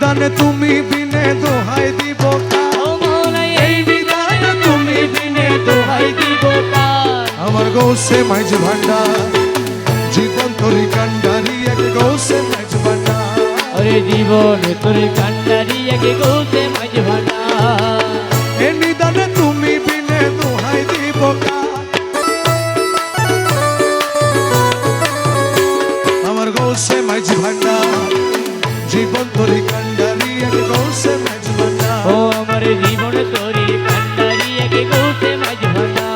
নিদানে তুমি বিনে দোহাই দিব ও মৌলা এই নিদানে তুমি বিনে দোহাই দিব কার। আমার গৌসে মাইজ ভান্ডার জীবন তরি কান্ডারি এক গৌসে মাইজ ভান্ডার ওরে জীবন তোর কান্ডারি একে গৌসে মাঝ ভান্ডার। এ নিদানে তুমি বিনে দোহাই দিব আমার গৌসে মাইজ ভান্ডার জীবন তরি কান্ডারি এক গৌসে মাইজ ভান্ডার ও আমার জীবন তোর কান্ডারি একে গৌসে মাঝ ভান্ডার।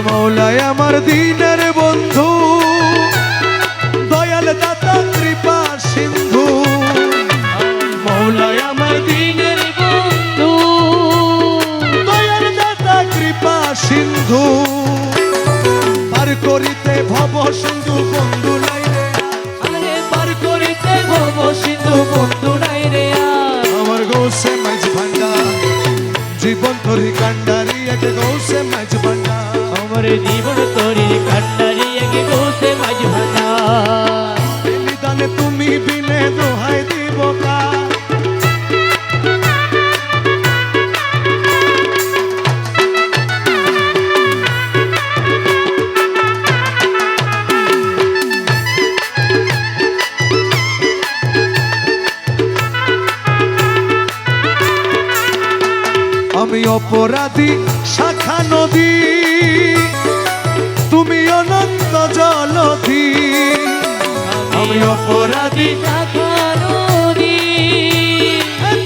মৌলায় আমার দিনের বন্ধু দয়াল দাতা কৃপা সিন্ধু মৌলায় আমার দিনের বন্ধু দয়াল দাতা কৃপা সিন্ধু পার করিতে ভব সিন্ধু বন্ধু নাই রে আরে পার করিতে ভব সিন্ধু বন্ধু নাই রে আমার গৌসে মাঝ ভান্ডার জীবন তরি কান্ডারি এক গৌসে মাঝ ভান্ডার আমার জীবন তোর কান্ডারি একে গৌসে মাঝ ভান্ডার। নিদানে তুমি বিনে দোহাই দিব আমি অপরাধী শাখা নদী তুমি অনন্ত জলধি আমি অপরাধী শাখা নদী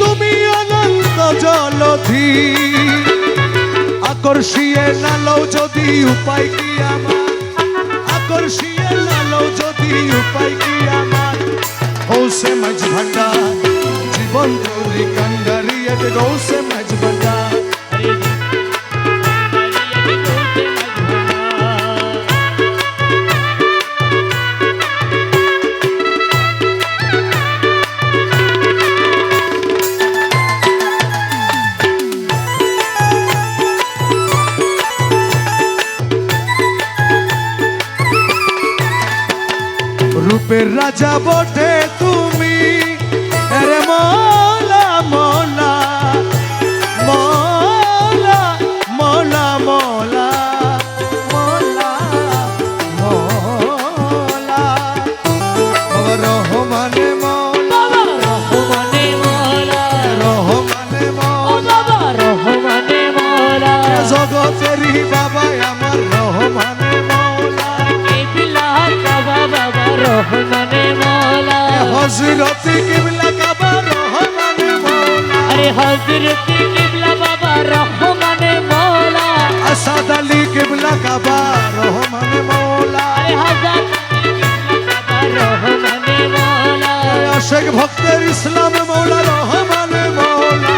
তুমি অনন্ত জলধি আকর্ষিয়ে নালও যদি উপায় কি আমার আকর্ষিয়ে নালও যদি উপায় কি আমার গৌসে মাঝ ভান্ডার জীবন তরি কান্ডারি এক গৌসে মাঝ ভান্ডার রূপের রাজা বটে তুমি রে মৌলা মৌলা মৌলা মৌলা মৌলা মৌলা মৌলা বাবা রহমানে মৌলা রহমানে মৌলা রহমানে ও মৌলা বাবা রহমানে মৌলা জগতেরই বাবা আমার রহমানে মৌলা কিবলা কাবা বাবা রহমানে মৌলা হযরতে কিবলা কাবা রহমানে মৌলা আরে হযরতে কিবলা বাবা রহমানে মৌলা আসাদ আলী কিবলা কাবা রহমানে মৌলা আরে হযরত কিবলা বাবা রহমানে মৌলা আশেক ভক্তের ইসলাম মৌলা রহমানে মৌলা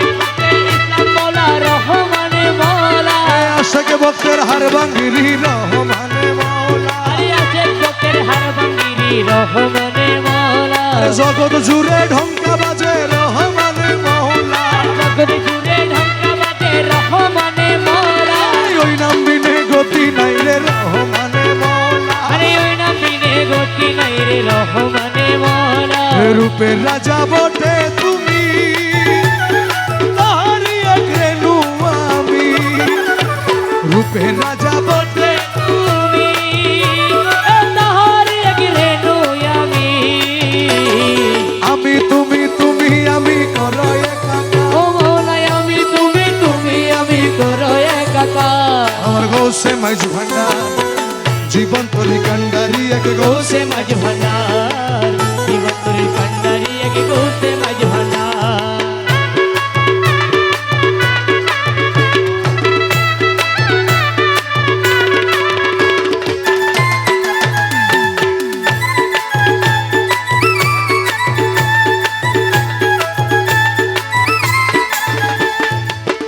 ইসলাম মৌলা রহমানে মৌলা আশেক ভক্তের হারবাঙ্গিরি রহমানে মৌলা আরে আছে ভক্তের হারবাঙ্গিরি রহমানে মৌলা জগৎ জুড়ে ঢঙ্কা বাজে রহমানে মৌলা জগৎ জুড়ে ঢঙ্কা বাজে রহমানে মৌলা ওই নাম বিনে গতি নাই রে রহমানে মৌলা আরে ওই নাম বিনে গতি নাই রে রহমানে মৌলা রূপের রাজা বটে তুমি তাহারি এক রেণু আমি রূপের রাজা বটে তুমি তাহার এক রেণু আমি আমি তুমি তুমি আমি করো একাকার ও মৌলাই আমি তুমি আমি করো একাকার আমার গৌসে মাইজ ভান্ডার জীবন তরি কান্ডারি এক গৌসে গৌসে মাঝ ভান্ডার জীবন তোর কান্ডারি এক গৌসে মাঝ ভান্ডার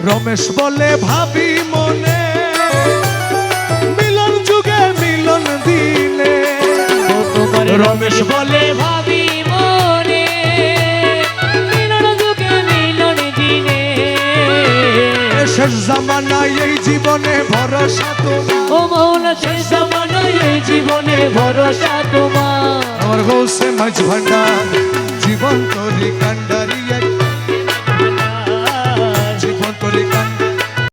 রমেশ বলে ভাবি মনে শেষ জামানায় এই জীবনে ভরসা তোমার ও মৌলা শেষ জামানায় এই জীবনে ভরসা তোমার আমার গৌসে মাঝ ভান্ডার জীবন তরি কান্ডার